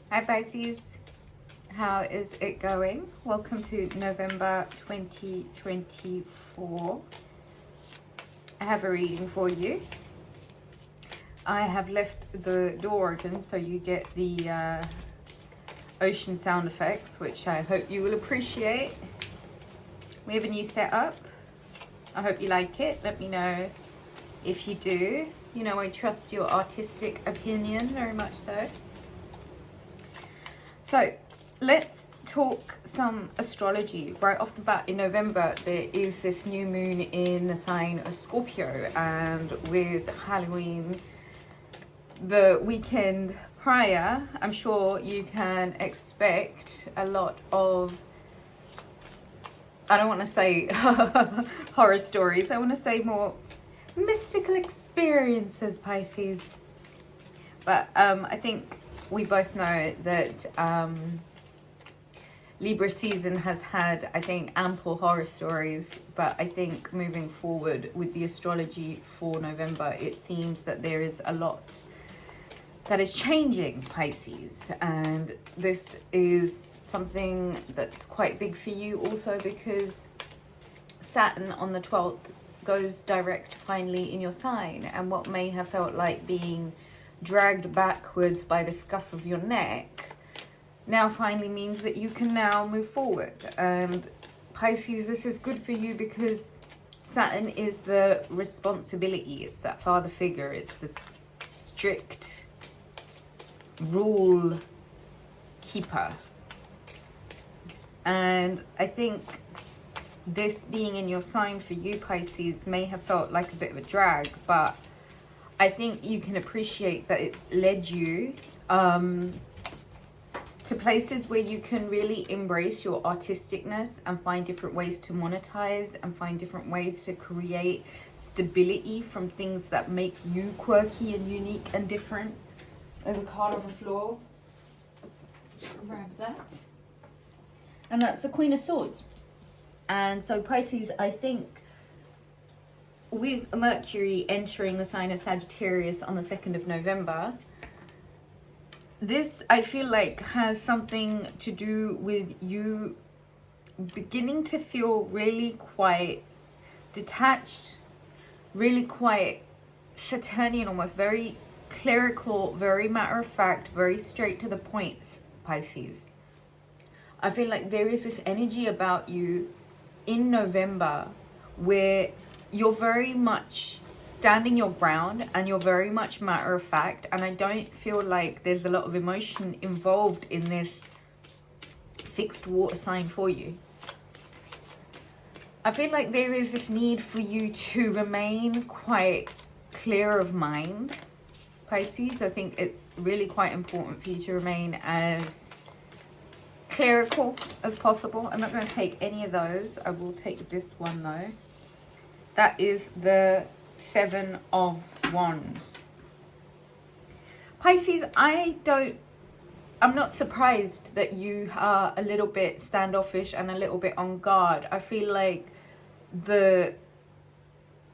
Hi Pisces, how is it going? Welcome to November 2024. I have a reading for you. I have left the door open so you get the ocean sound effects, which I hope you will appreciate. We have a new setup. I hope you like it. Let me know if you do. You know, I trust your artistic opinion very much so. So let's talk some astrology. Right off the bat in November, there is this new moon in the sign of Scorpio, and with Halloween the weekend prior, I'm sure you can expect a lot of, I don't want to say horror stories, I want to say more mystical experiences, Pisces. But I think we both know that Libra season has had, I think, ample horror stories, but I think moving forward with the astrology for November, it seems that there is a lot that is changing, Pisces, and this is something that's quite big for you also because Saturn on the 12th goes direct finally in your sign, and what may have felt like being dragged backwards by the scuff of your neck now finally means that you can now move forward. And Pisces, this is good for you because Saturn is the responsibility, it's that father figure, it's this strict rule keeper. And I think this being in your sign for you, Pisces, may have felt like a bit of a drag, but I think you can appreciate that it's led you to places where you can really embrace your artisticness and find different ways to monetize and find different ways to create stability from things that make you quirky and unique and different. There's a card on the floor. Just grab that. And that's the Queen of Swords. And so Pisces, I think, with Mercury entering the sign of Sagittarius on the 2nd of November, this, I feel like, has something to do with you beginning to feel really quite detached, really quite Saturnian, almost very clerical, very matter of fact, very straight to the point, Pisces. I feel like there is this energy about you in November where you're very much standing your ground and you're very much matter of fact, and I don't feel like there's a lot of emotion involved in this fixed water sign for you. I feel like there is this need for you to remain quite clear of mind, Pisces. I think it's really quite important for you to remain as clerical as possible. I'm not going to take any of those. I will take this one though. That is the 7 of Wands. Pisces, I'm not surprised that you are a little bit standoffish and a little bit on guard. I feel like the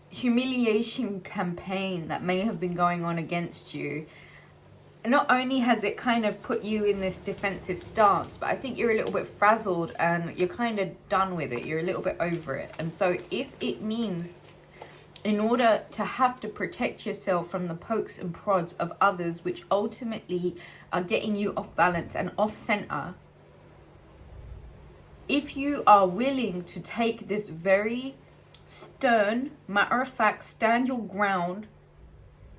humiliation campaign that may have been going on against you, not only has it kind of put you in this defensive stance, but I think you're a little bit frazzled and you're kind of done with it. You're a little bit over it. And so if it means, in order to have to protect yourself from the pokes and prods of others, which ultimately are getting you off balance and off center, if you are willing to take this very stern, matter of fact, stand your ground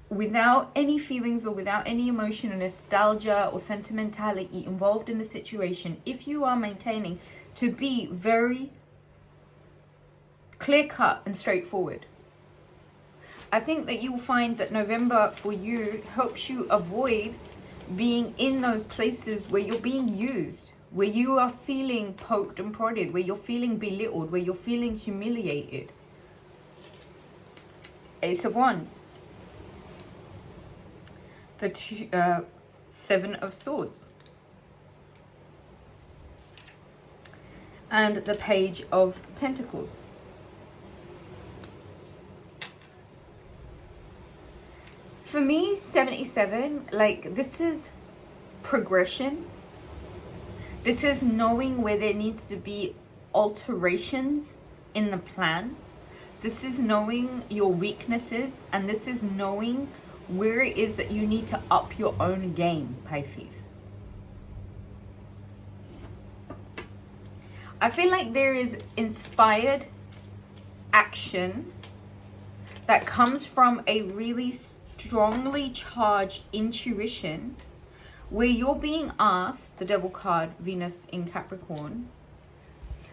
without any feelings or without any emotion or nostalgia or sentimentality involved in the situation, if you are maintaining to be very clear-cut and straightforward, I think that you'll find that November for you helps you avoid being in those places where you're being used, where you are feeling poked and prodded, where you're feeling belittled, where you're feeling humiliated. Ace of Wands. The 7 of Swords. And the Page of Pentacles. For me, 77, like, this is progression. This is knowing where there needs to be alterations in the plan. This is knowing your weaknesses, and this is knowing where it is that you need to up your own game, Pisces. I feel like there is inspired action that comes from a really strongly charged intuition, where you're being asked, the Devil card, Venus in Capricorn.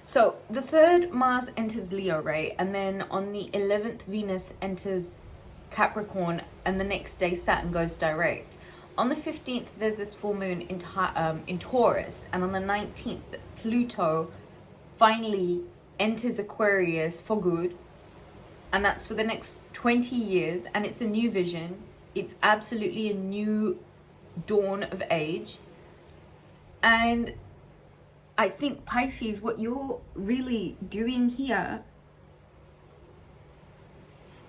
So the 3rd, Mars enters Leo, right? And then on the 11th, Venus enters Capricorn, and the next day Saturn goes direct. On the 15th, there's this full moon in Taurus, and on the 19th, Pluto finally enters Aquarius for good, and that's for the next 20 years, and it's a new vision. It's absolutely a new dawn of age. And I think, Pisces, what you're really doing here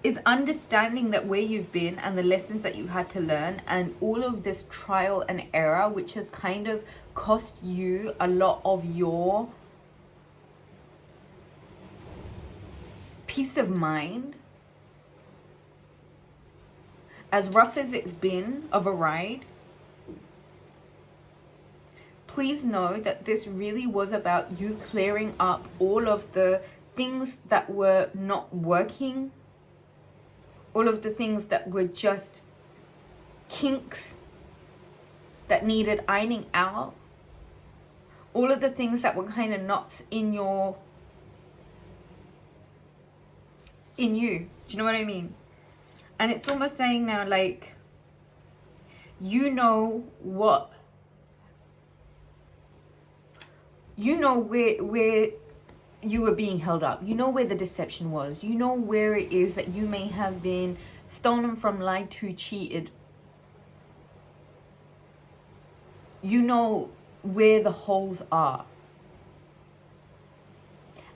is understanding that where you've been and the lessons that you've had to learn, and all of this trial and error, which has kind of cost you a lot of your peace of mind. As rough as it's been of a ride, please know that this really was about you clearing up all of the things that were not working, all of the things that were just kinks that needed ironing out, all of the things that were kind of knots in you. Do you know what I mean? And it's almost saying now, like, you know what, you know where you were being held up. You know where the deception was. You know where it is that you may have been stolen from, lied to, cheated. You know where the holes are.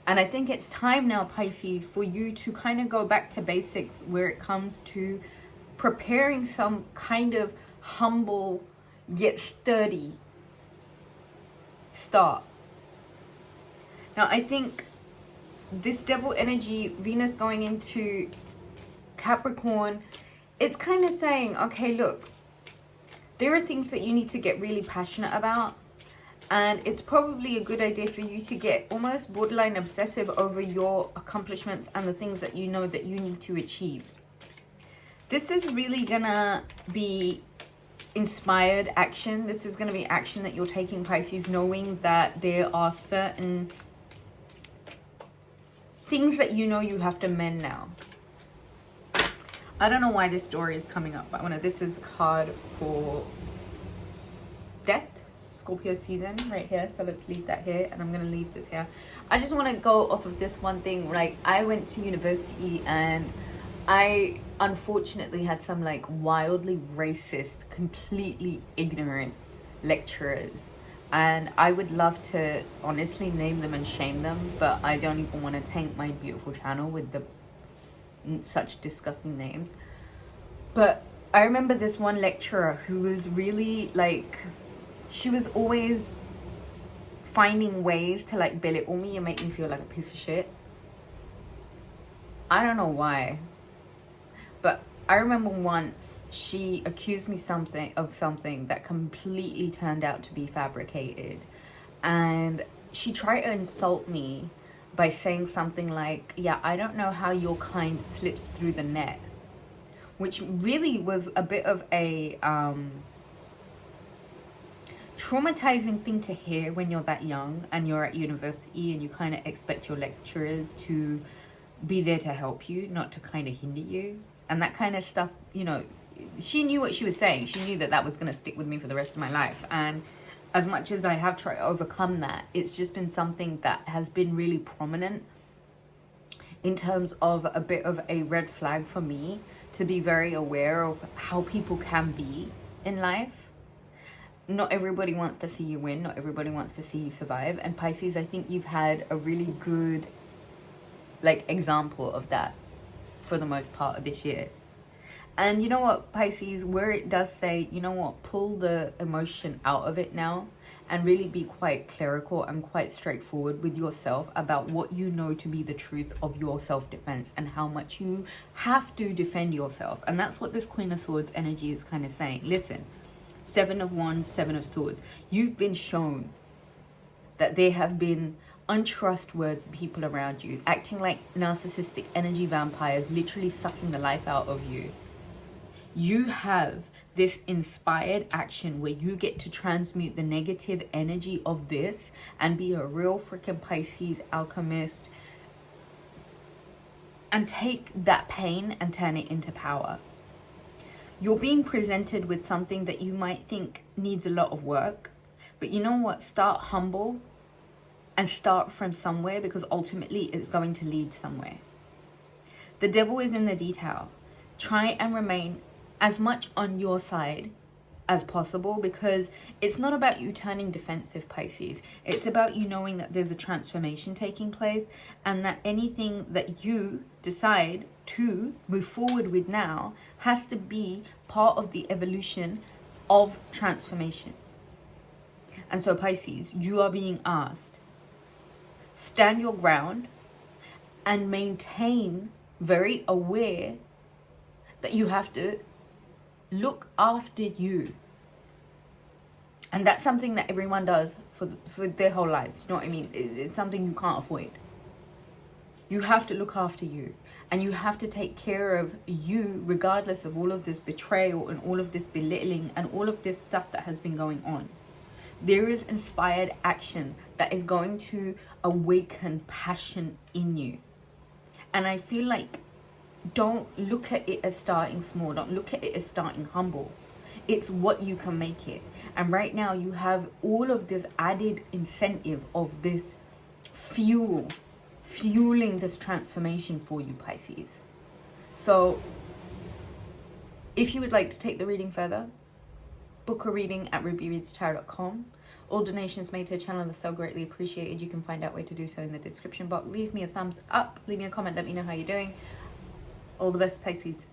And I think it's time now, Pisces, for you to kind of go back to basics where it comes to preparing some kind of humble yet sturdy start. Now, I think this Devil energy, Venus going into Capricorn, it's kind of saying, okay, look, there are things that you need to get really passionate about. And it's probably a good idea for you to get almost borderline obsessive over your accomplishments and the things that you know that you need to achieve. This is really gonna be inspired action. This is gonna be action that you're taking, Pisces, knowing that there are certain things that you know you have to mend now. I don't know why this story is coming up, but this is a card for death. Scorpio season right here, so let's leave that here, and I'm gonna leave this here. I just want to go off of this one thing. Like, I went to university and I unfortunately had some like wildly racist, completely ignorant lecturers, and I would love to honestly name them and shame them, but I don't even want to taint my beautiful channel with such disgusting names. But I remember this one lecturer who was really like, she was always finding ways to like belittle me and make me feel like a piece of shit. I don't know why, but I remember once she accused me of something that completely turned out to be fabricated, and she tried to insult me by saying something like, yeah, I don't know how your kind slips through the net, which really was a bit of a traumatizing thing to hear when you're that young and you're at university and you kind of expect your lecturers to be there to help you, not to kind of hinder you. And that kind of stuff, you know, she knew what she was saying. She knew that that was going to stick with me for the rest of my life. And as much as I have tried to overcome that, it's just been something that has been really prominent in terms of a bit of a red flag for me, to be very aware of how people can be in life. Not everybody wants to see you win. Not everybody wants to see you survive. And Pisces, I think you've had a really good, like, example of that for the most part of this year. And you know what, Pisces, where it does say, you know what, pull the emotion out of it now and really be quite clerical and quite straightforward with yourself about what you know to be the truth of your self-defense and how much you have to defend yourself. And that's what this Queen of Swords energy is kind of saying. Listen, 7 of Wands, 7 of Swords. You've been shown that there have been untrustworthy people around you, acting like narcissistic energy vampires, literally sucking the life out of you. You have this inspired action where you get to transmute the negative energy of this and be a real freaking Pisces alchemist and take that pain and turn it into power. You're being presented with something that you might think needs a lot of work, but you know what? Start humble and start from somewhere, because ultimately it's going to lead somewhere. The devil is in the detail. Try and remain as much on your side as possible, because it's not about you turning defensive, Pisces. It's about you knowing that there's a transformation taking place, and that anything that you decide to move forward with now has to be part of the evolution of transformation. And so, Pisces, you are being asked, stand your ground and maintain, very aware that you have to look after you. And that's something that everyone does for their whole lives. You know what I mean? It's something you can't avoid. You have to look after you. And you have to take care of you, regardless of all of this betrayal and all of this belittling and all of this stuff that has been going on. There is inspired action that is going to awaken passion in you. And I feel like, don't look at it as starting small. Don't look at it as starting humble. It's what you can make it. And right now you have all of this added incentive of this fueling this transformation for you, Pisces. So if you would like to take the reading further, book a reading at rubyreadstarot.com. All donations made to the channel are so greatly appreciated. You can find out where to do so in the description box. Leave me a thumbs up, leave me a comment, let me know how you're doing. All the best, Pisces.